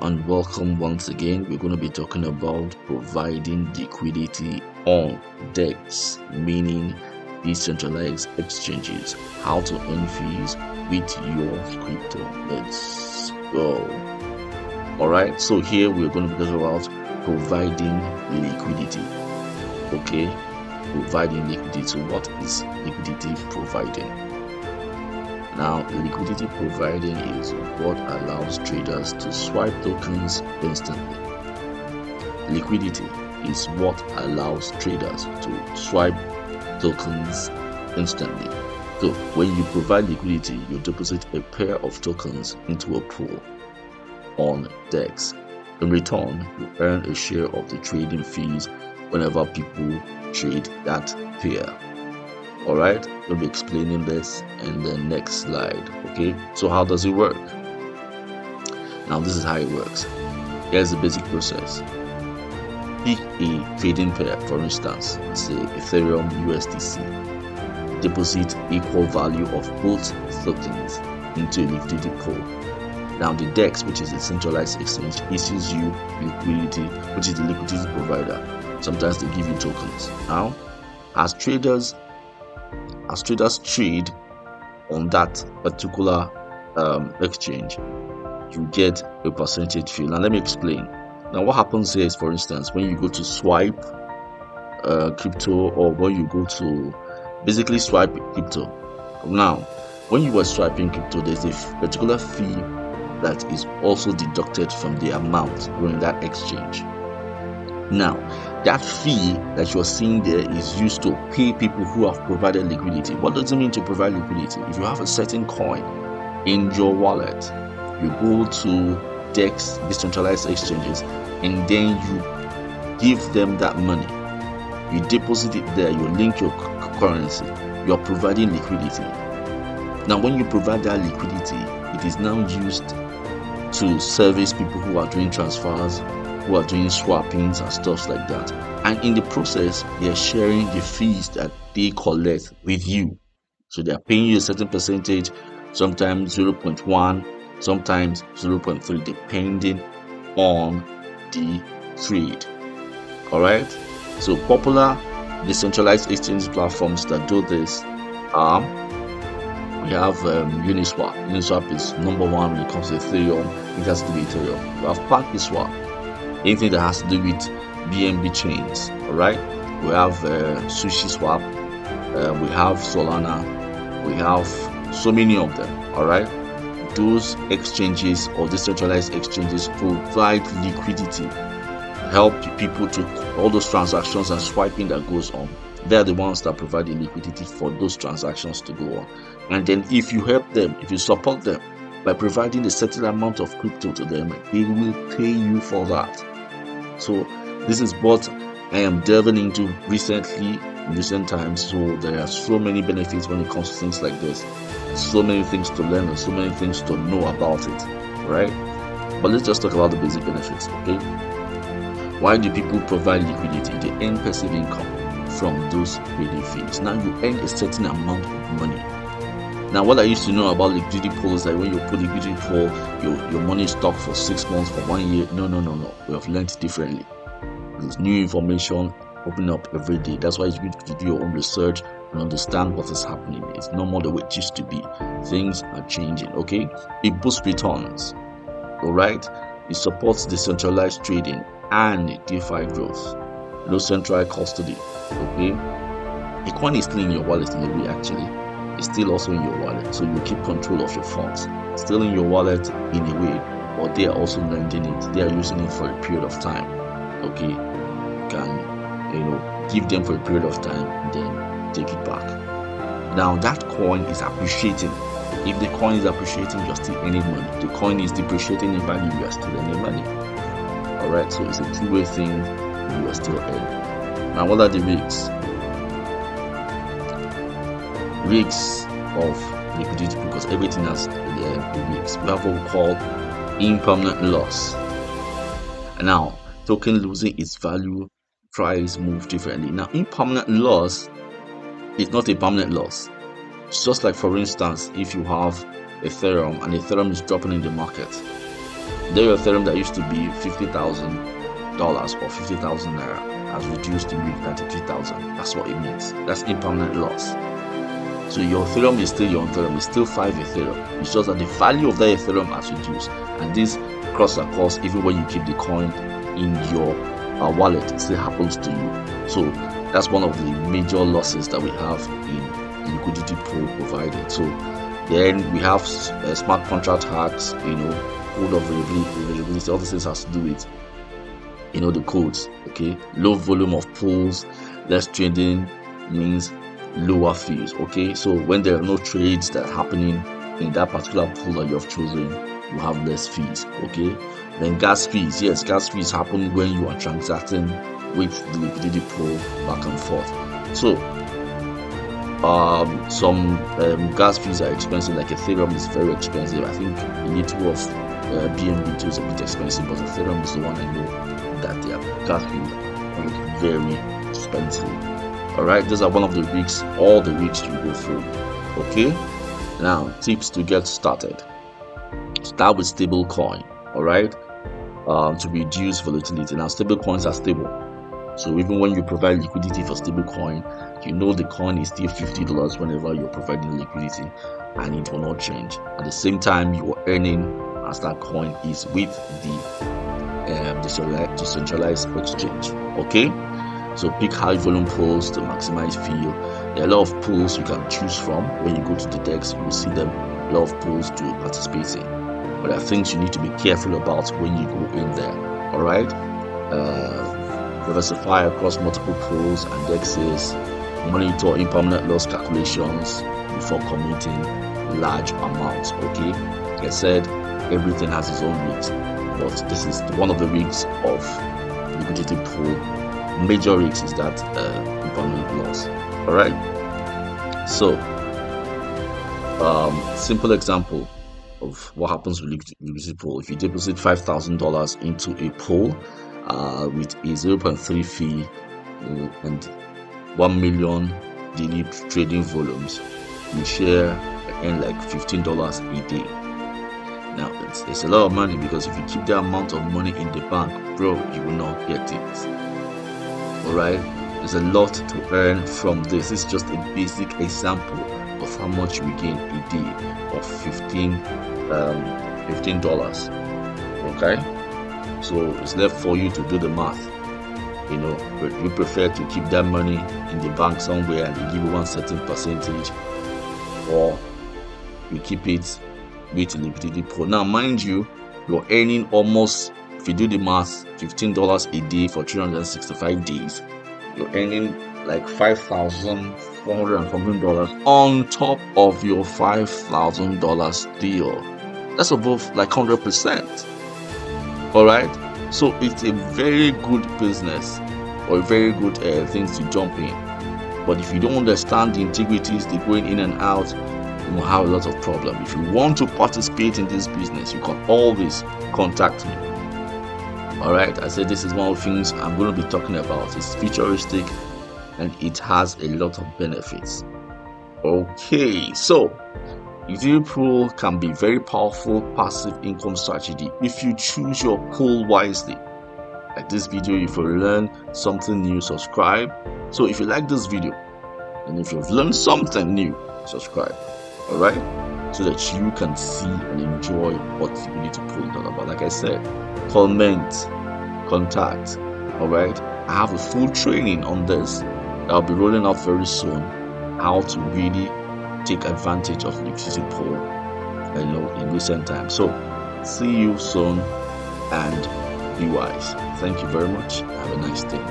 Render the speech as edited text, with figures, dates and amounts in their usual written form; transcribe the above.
and welcome once again. We're going to be talking about providing liquidity on DEXs, meaning decentralized exchanges, how to earn fees with your crypto. Let's go. Alright, so here we're going to be talking about providing liquidity. Okay, providing liquidity. So what is liquidity providing? Now, liquidity providing is what allows traders to swipe tokens instantly. Liquidity is what allows traders to swipe tokens instantly. So, when you provide liquidity, you deposit a pair of tokens into a pool on DEX. In return, you earn a share of the trading fees whenever people trade that pair. Alright, we'll be explaining this in the next slide. Okay, so how does it work? Now, this is how it works. Here's the basic process. Pick a trading pair, for instance, say Ethereum USDC. Deposit equal value of both tokens into a liquidity pool. Now, the DEX, which is a centralized exchange, issues you liquidity, which is the liquidity provider. Sometimes they give you tokens. Now, as traders trade on that particular exchange, you get a percentage fee. Now let me explain. Now what happens here is, for instance, when you go to swipe crypto, or when you go to basically swipe crypto. Now when you are swiping crypto, there's a particular fee that is also deducted from the amount during that exchange. Now, that fee that you're seeing there is used to pay people who have provided liquidity. What does it mean to provide liquidity? If you have a certain coin in your wallet, you go to DEX, decentralized exchanges, and then you give them that money. You deposit it there, you link your currency, you're providing liquidity. Now, when you provide that liquidity, it is now used to service people who are doing transfers, who are doing swappings and stuff like that, and in the process they are sharing the fees that they collect with you. So they are paying you a certain percentage, sometimes 0.1, sometimes 0.3, depending on the trade. All right, so popular decentralized exchange platforms that do this are, we have Uniswap. Uniswap is number one when it comes to Ethereum. It has to be Ethereum. We have PancakeSwap, anything that has to do with BNB chains. All right, we have SushiSwap, we have Solana, we have so many of them. All right, those exchanges or decentralized exchanges provide liquidity, help people to all those transactions and swiping that goes on. They're the ones that provide the liquidity for those transactions to go on. And then if you help them, if you support them by providing a certain amount of crypto to them, they will pay you for that. So this is what I am delving into recently, in recent times. So there are so many benefits when it comes to things like this, so many things to learn and so many things to know about it, right? But let's just talk about the basic benefits. Okay, why do people provide liquidity? They earn passive income from those trading fees. Now you earn a certain amount of money. Now, what I used to know about liquidity pools is that when you put liquidity pool, your money is stocked for 6 months, for 1 year. No. We have learned differently. There's new information opening up every day. That's why it's good to do your own research and understand what is happening. It's no more the way it used to be. Things are changing. Okay, it boosts returns. All right, it supports decentralized trading and DeFi growth. No central custody. Okay, the coin is still in your wallet in a way, actually. It's still also in your wallet, so you keep control of your funds. Still in your wallet in a way, but they are also lending it. They are using it for a period of time. Okay, you can give them for a period of time and then take it back. Now that coin is appreciating. If the coin is appreciating, you're still earning money. The coin is depreciating in value, you are still earning money. All right, so it's a two-way thing. You are still earning. Now, what are the risks? Risks of liquidity, because everything has risks. We have what we call impermanent loss. And now, token losing its value, price move differently. Now, impermanent loss is not a permanent loss. It's just like, for instance, if you have Ethereum and Ethereum is dropping in the market, Their Ethereum that used to be $50,000 or 50,000 naira has reduced to maybe 93,000. That's what it means. That's impermanent loss. So your Ethereum is still your Ethereum, it's still 5 Ethereum. It's just that the value of that Ethereum has reduced. And this cross across, even when you keep the coin in your wallet, it still happens to you. So that's one of the major losses that we have in liquidity pool provided. So then we have smart contract hacks, code of availability. All these things has to do with the codes. Okay, low volume of pools, less trading means lower fees. Okay, so when there are no trades that are happening in that particular pool that you have chosen, you have less fees. Okay, then gas fees. Yes, gas fees happen when you are transacting with the liquidity pool back and forth. So some gas fees are expensive, like Ethereum is very expensive. I think a little of BNB2 is a bit expensive, but Ethereum is the one I know that their gas fees are very expensive. Alright, those are one of the risks, all the risks you go through. Okay, now tips to get started. Start with stable coin. Alright, to reduce volatility. Now stable coins are stable, so even when you provide liquidity for stable coin, you know the coin is still $50 whenever you're providing liquidity, and it will not change. At the same time, you are earning as that coin is with the decentralized exchange. Okay, so pick high volume pools to maximize fee. There are a lot of pools you can choose from. When you go to the DEX, you will see them, a lot of pools to participate in, but there are things you need to be careful about when you go in there. All right, diversify across multiple pools and DEXs. Monitor impermanent loss calculations before committing large amounts. Okay, like I said, everything has its own risks, but this is one of the risks of liquidity pool. Major risks is that impermanent loss. All right, so simple example of what happens with liquidity pool. If you deposit $5,000 into a pool with a 0.3 fee and 1 million daily trading volumes, you share and like $15 a day. Now it's a lot of money, because if you keep the amount of money in the bank, bro, you will not get it. Alright, there's a lot to earn from this. This is just a basic example of how much we gain a day of $15. Okay, so it's left for you to do the math. You prefer to keep that money in the bank somewhere and they give you one certain percentage, or you keep it with liquidity pool. Now mind you, you're earning almost, if you do the math, $15 a day for 365 days. You're earning like $5,400 on top of your $5,000 deal. That's above like 100%. All right, so it's a very good business, or a very good thing to jump in. But if you don't understand the integrities, the going in and out, you will have a lot of problem. If you want to participate in this business, you can always contact me. All right, I said this is one of the things I'm going to be talking about. It's futuristic and it has a lot of benefits. Okay, so liquidity pool can be very powerful passive income strategy if you choose your pool wisely. Like this video, if you learn something new, subscribe. So if you like this video and if you've learned something new, subscribe. All right, so that you can see and enjoy what liquidity pool is all about. Like I said, comment, contact. All right, I have a full training on this that I'll be rolling out very soon, how to really take advantage of liquidity pool in recent times. So see you soon and be wise. Thank you very much. Have a nice day.